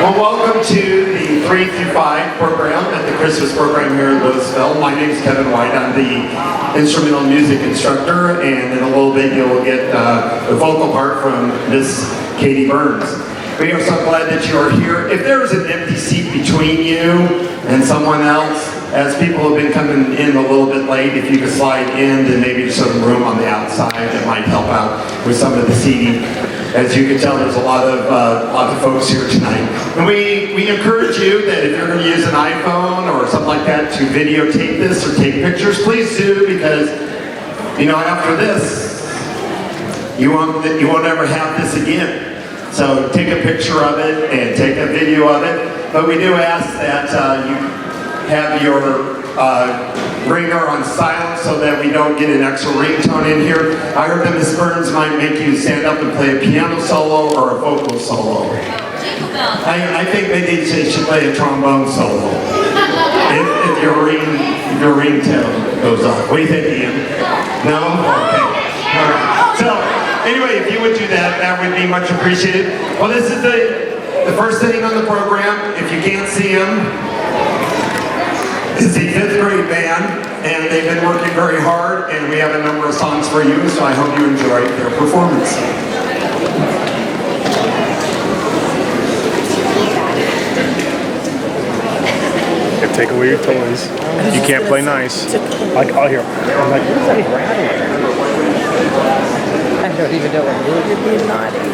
Well, welcome to the 3 through 5 program at the Christmas program here in Louisville. My name is Kevin White. I'm the instrumental music instructor, and in a little bit you'll get the vocal part from Miss Katie Burns. We are so glad that you are here. If there's an empty seat between you and someone else, as people have been coming in a little bit late, if you could slide in, then maybe there's some room on the outside that might help out with some of the seating. As you can tell, there's a lot of folks here tonight. And we encourage you that if you're going to use an iPhone or something like that to videotape this or take pictures, please do, because, you know, after this, you won't ever have this again. So take a picture of it and take a video of it. But we do ask that you have your ringer on silent so that we don't get an extra ringtone in here. I heard that Miss Burns might make you stand up and play a piano solo or a vocal solo. I think maybe she should play a trombone solo if your ringtone goes off. What do you think, Ian? No? Okay. All right. So anyway, if you would do that, that would be much appreciated. Well, this is the first thing on the program. If you can't see them, it's the 5th grade band, and they've been working very hard, and we have a number of songs for you, so I hope you enjoy their performance. Take away your toys. You can't play nice. Like, oh, here. I'm like, what is that rattling? I don't even know what you're being naughty.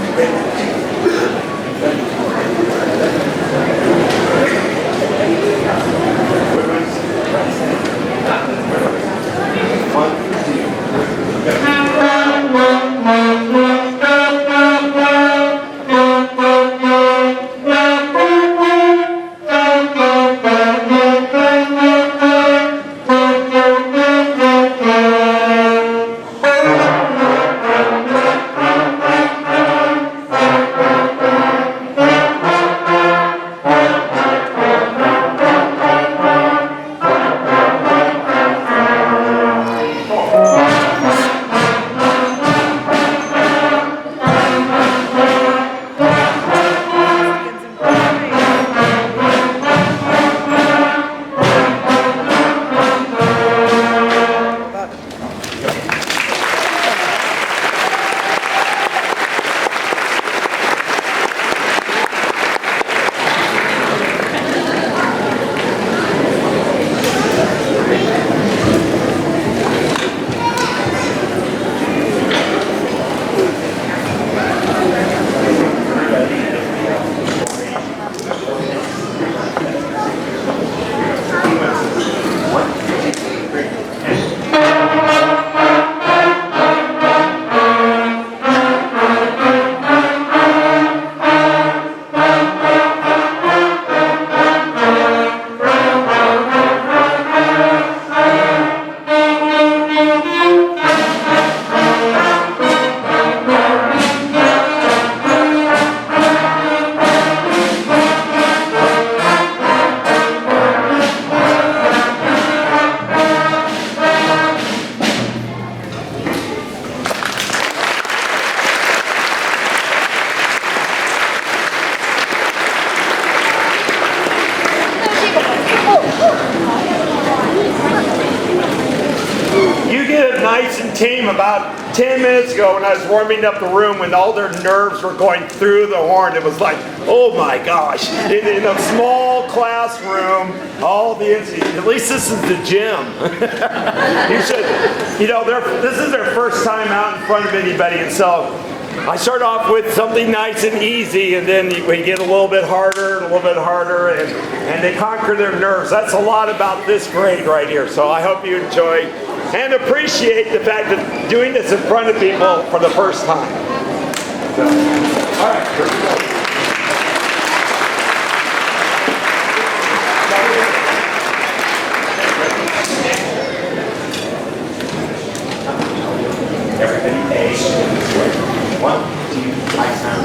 About 10 minutes ago when I was warming up the room, when all their nerves were going through the horn, it was like, oh my gosh, in a small classroom, all the at least this is the gym. You should, you know, this is their first time out in front of anybody, and so I start off with something nice and easy, and then we get a little bit harder and a little bit harder, and they conquer their nerves. That's a lot about this grade right here, so I hope you enjoy and appreciate the fact that doing this in front of people for the first time. So, all right, here we go. Everybody, A. 1, 2, lights down.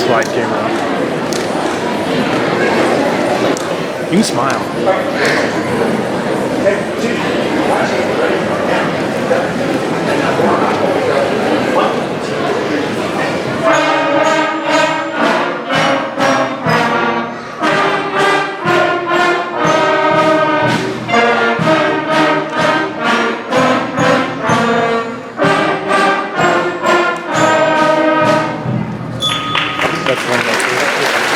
slide came out. You can smile. That's one of my favorites.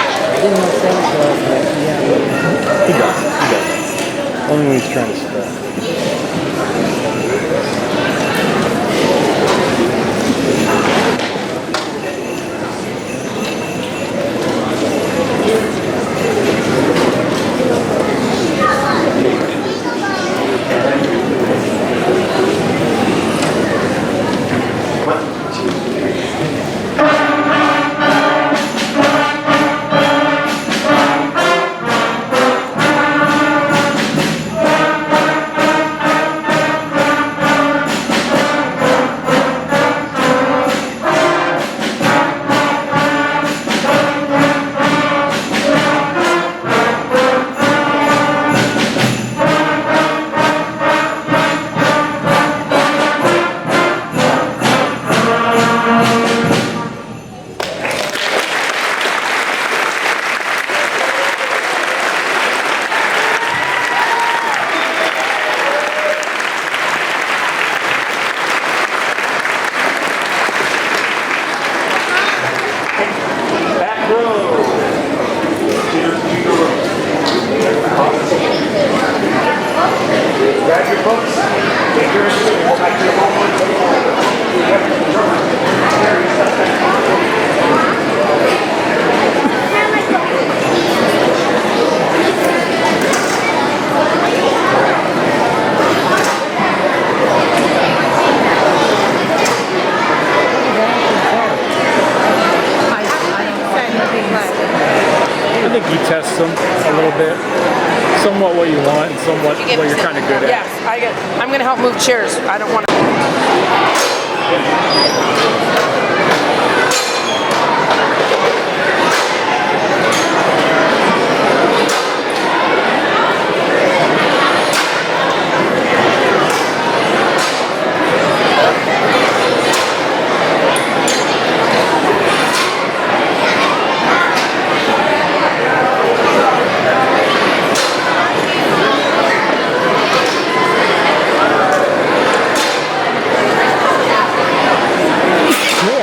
I didn't know Sam's well, but yeah. He does. He does. Only when he's trying to spread. I think you test them a little bit. Somewhat what you want and somewhat what you're kind of good at. Yes, I'm going to help move chairs. I don't want to. Yeah.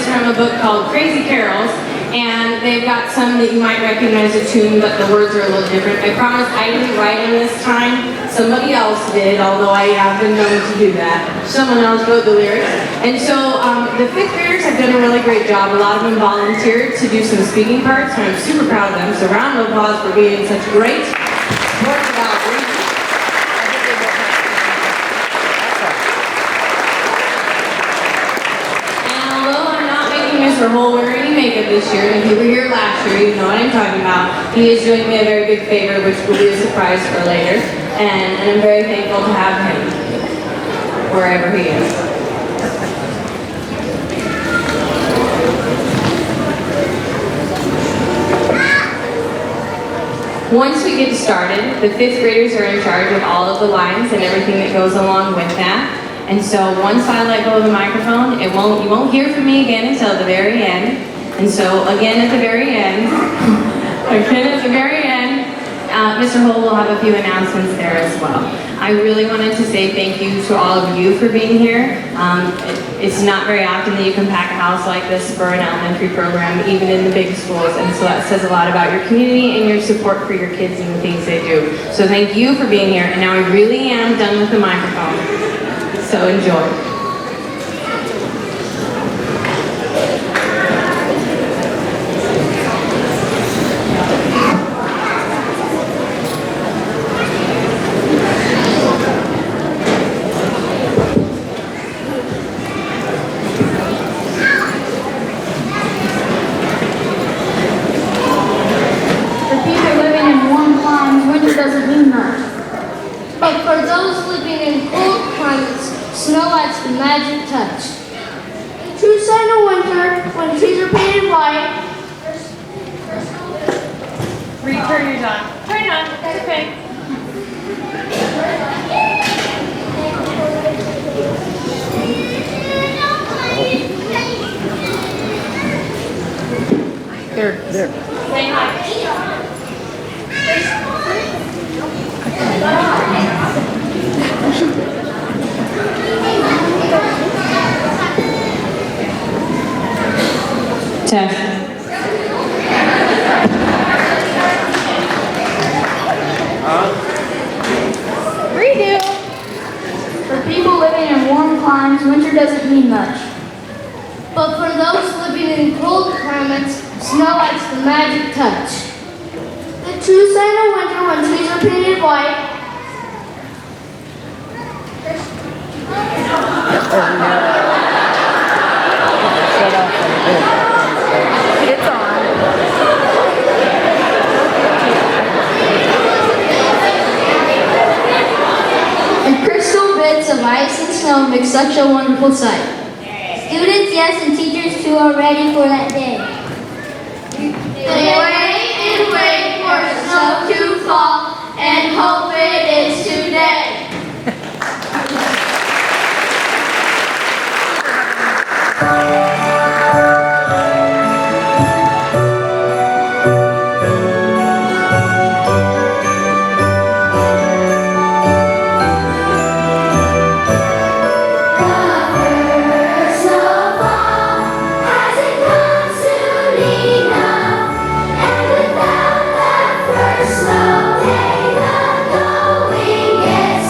from a book called Crazy Carols, and they've got some that you might recognize the tune, but the words are a little different. I promise I didn't write them this time. Somebody else did, although I have been known to do that. Someone else wrote the lyrics. And so the fifth graders have done a really great job. A lot of them volunteered to do some speaking parts, and I'm super proud of them. So round of applause for being such great work about reading. Mr. Hole wearing any makeup this year, and if you were here last year, you know what I'm talking about. He is doing me a very big favor, which will be a surprise for later, and I'm very thankful to have him wherever he is. Once we get started, the fifth graders are in charge of all of the lines and everything that goes along with that. And so once I let go of the microphone, you won't hear from me again until the very end. And so again at the very end, Mr. Hole will have a few announcements there as well. I really wanted to say thank you to all of you for being here. It's not very often that you can pack a house like this for an elementary program, even in the big schools, and so that says a lot about your community and your support for your kids and the things they do. So thank you for being here, and now I really am done with the microphone. So enjoy. For people living in warm climes, winter doesn't mean much. But for those living in cold climates, snow adds the magic touch. The true sign of winter, when trees are painted white. Turn yours on. Turn it on. It's okay. There. Say hi. Test. Redo. For people living in warm climes, winter doesn't mean much. But for those living in cold climates, snow adds the magic touch. The true sign of winter, when trees are painted white. Shut off on the board. It's on. And crystal bits of ice and snow make such a wonderful sight. Students, yes, and teachers too are ready for that day. They wait for snow to fall and hope it is today. Snow day, the going gets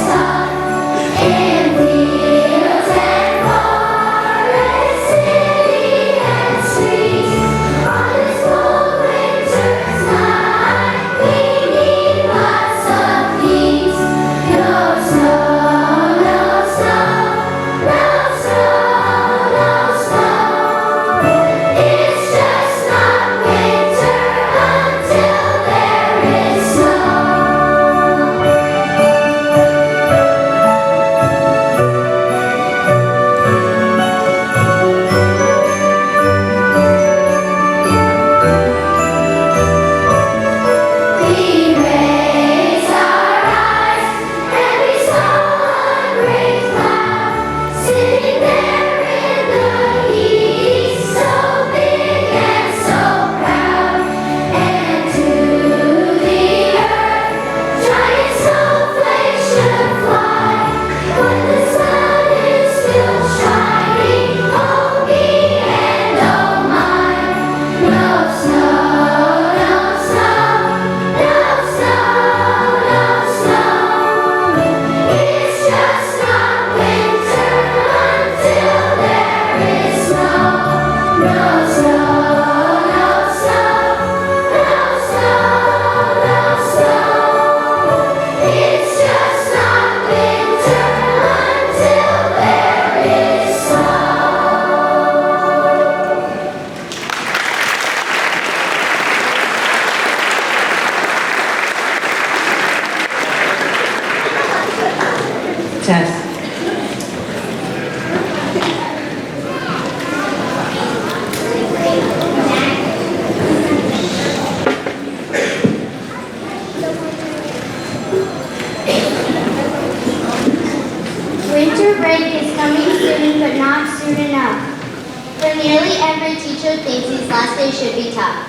really should be tough.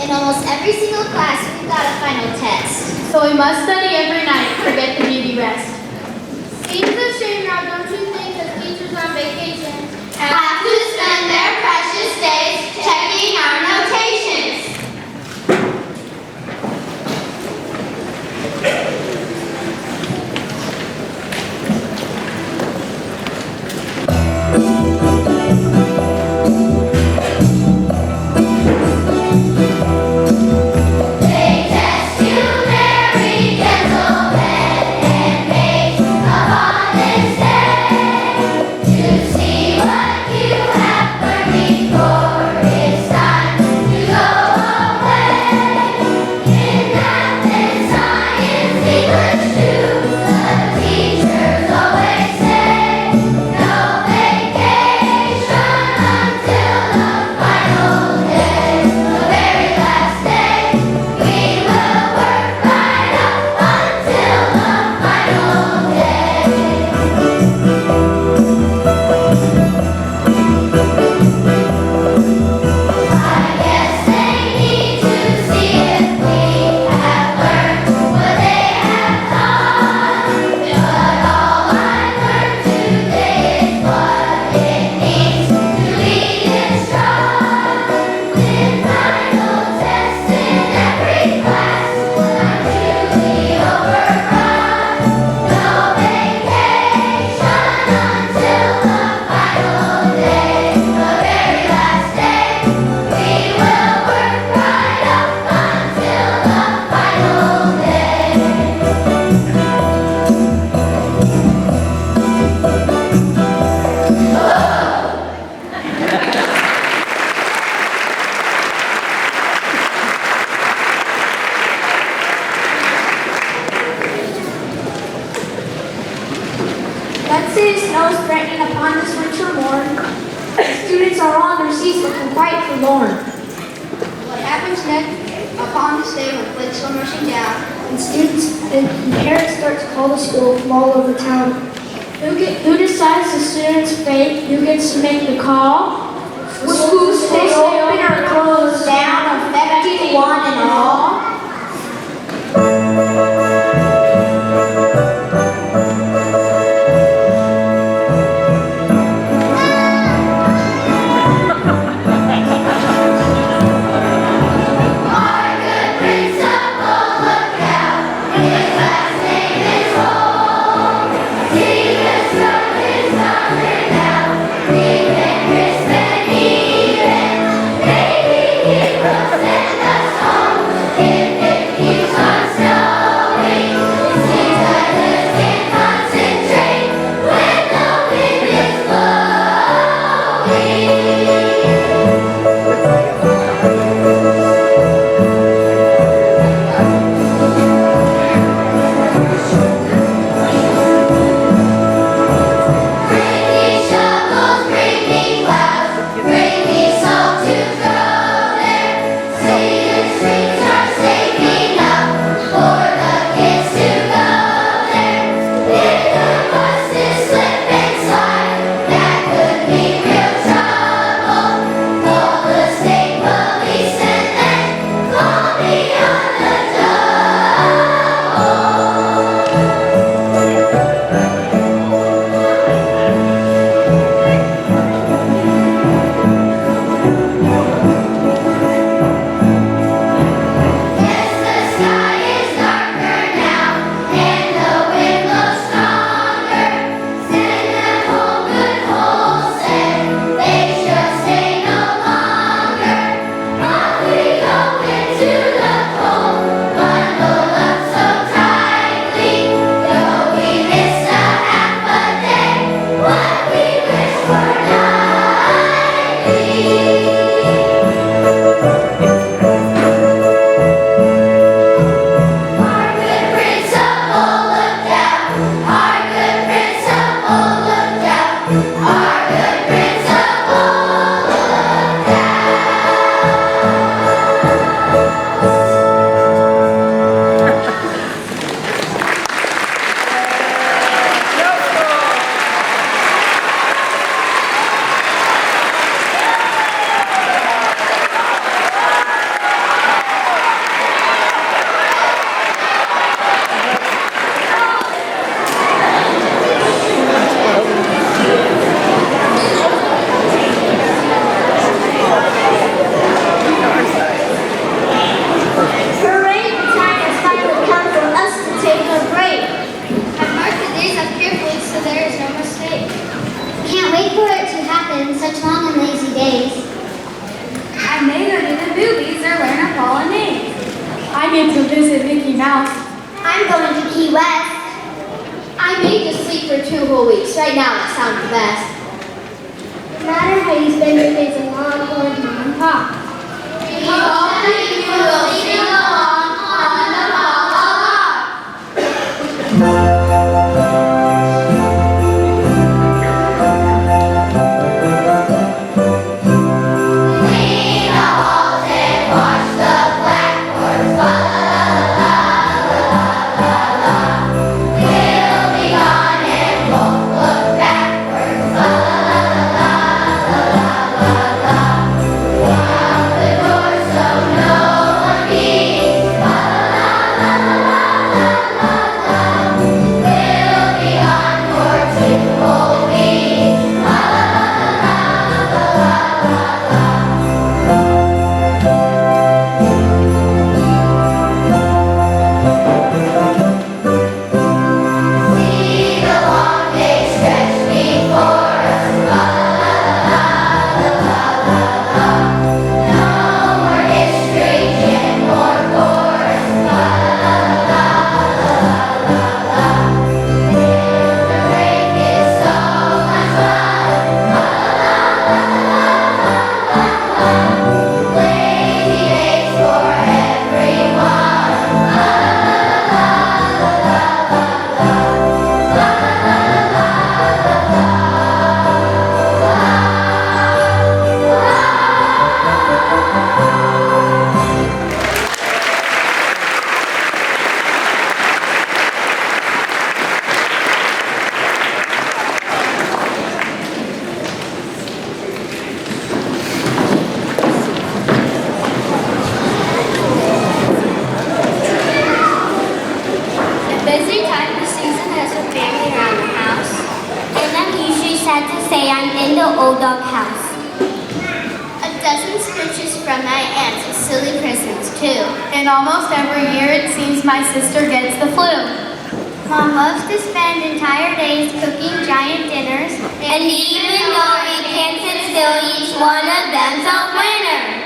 In almost every single class, we've got a final test. So we must study every night, forget the beauty rest. Seems a shame now, don't you think, that teachers on vacation have to spend their precious days checking our notations? They test you very gentlemen and based upon this day to see what you have learned before it's time to go away. In math and science, English too, the teachers always say no vacation until the final day, the very last day. We will work right up until the final day. I guess they need to see if we have learned what they have taught. But all I learned today is what it means to lead it strong. With final tests in every class, I'm truly overrun. No vacation until the final day, the very last day. We will work right up until the final day. Let's say snow is threatening upon this winter morn. The students are on their seats looking quite forlorn. What happens next upon this day when flakes come rushing down? And students and parents start to call the school from all over town. Who decides the students' fate? Who gets to make the call? Schools stay open or closed down, affecting one and all? Our good principal lookout, his last name is Hall. See the sun is coming out, deep and crisp and even. I get to visit Mickey Mouse. I'm going to Key West. I made to sleep for 2 whole weeks. Right now, that sounds the best. No matter how you spend your days along with Mom and Pop. We hope that you will sing along on the Almost every year it seems my sister gets the flu. Mom loves to spend entire days cooking giant dinners. And even though we can't sit still, each one of them's a winner.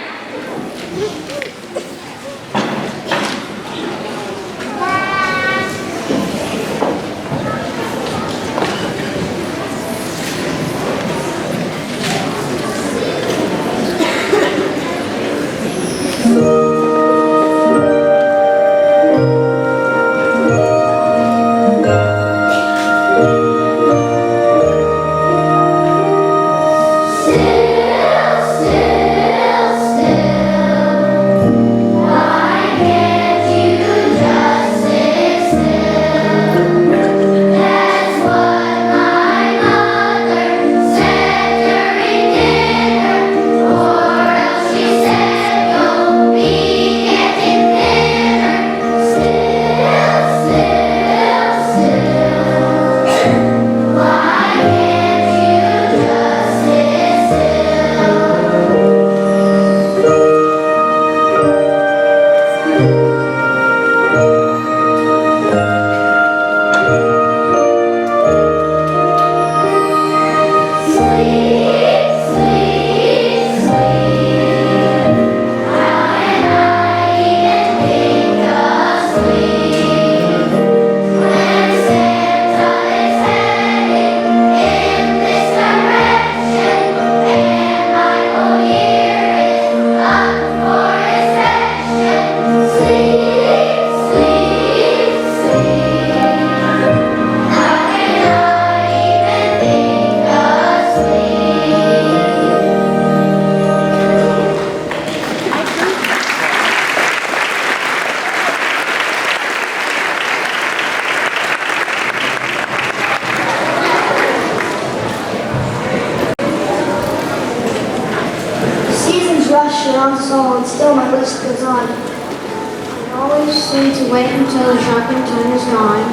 And still my list goes on. I always seem to wait until the shopping time is gone.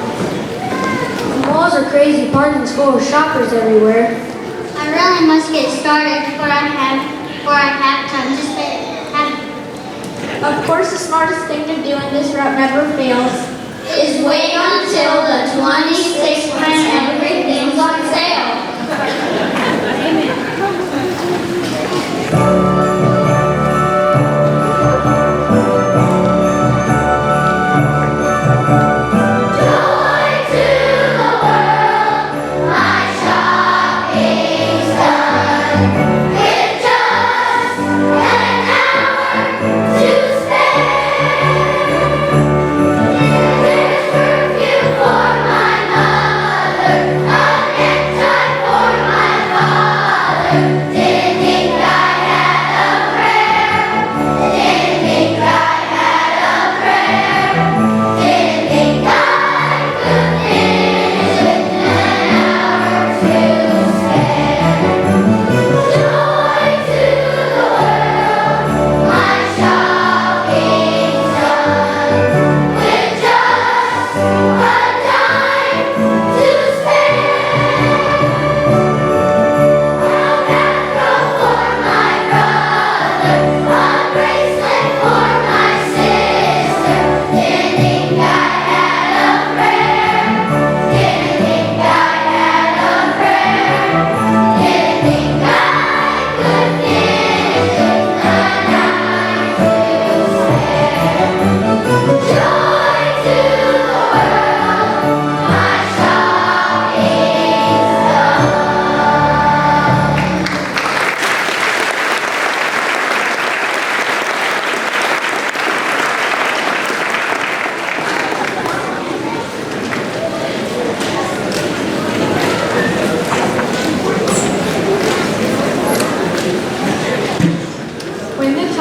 The malls are crazy, parking's full of shoppers everywhere. I really must get started before I have time to spend. Of course, the smartest thing to do in this route never fails Is wait until the 26th when everything's on sale.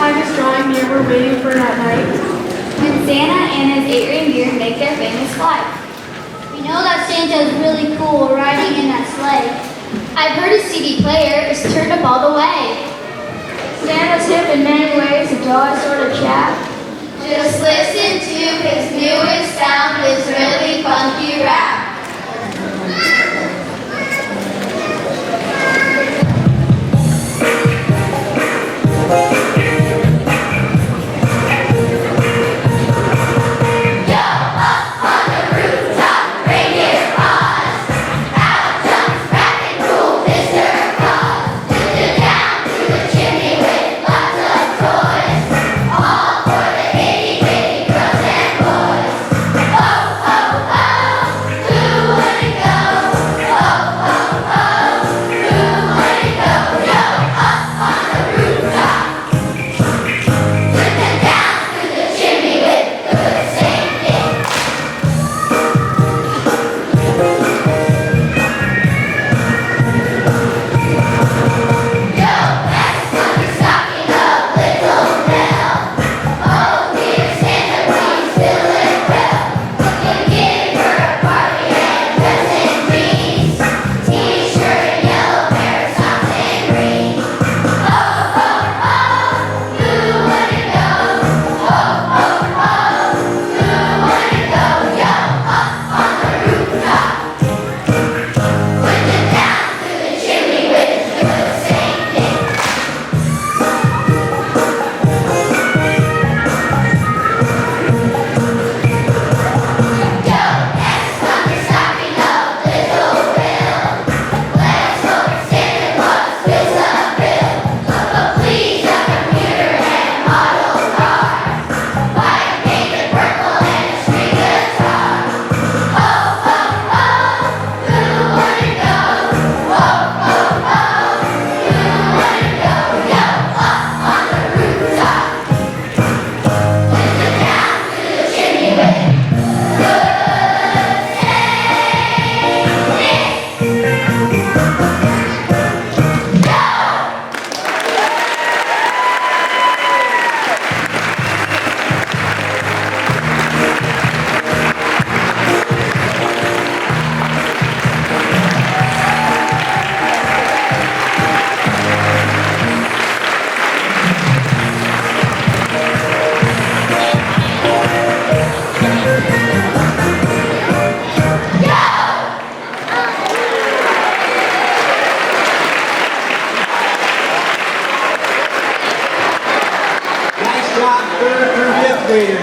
time is drawing near, we're waiting for that night when Santa and his 8 reindeer make their famous flight. We know that Santa is really cool riding in that sleigh. I've heard his CD player is turned up all the way. Santa's hip in many ways, a jolly sort of chap. Just listen to his newest sound, his really funky rap.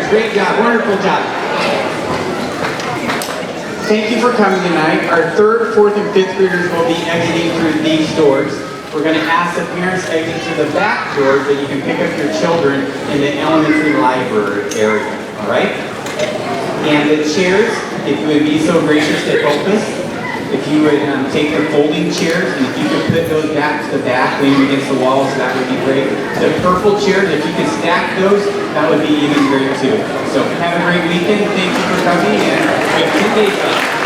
Great job, wonderful job. Thank you for coming tonight. Our 3rd, 4th, and 5th graders will be exiting through these doors. We're going to ask the parents to exit to the back doors so you can pick up your children in the elementary library area, all right? And the chairs, if you would be so gracious to help us, if you would take the folding chairs and if you could put those back to the back, leaning against the walls, that would be great. The purple chairs, if you could stack those, that would be even great too. So have a great weekend. Thank you for coming and we have 2 days left.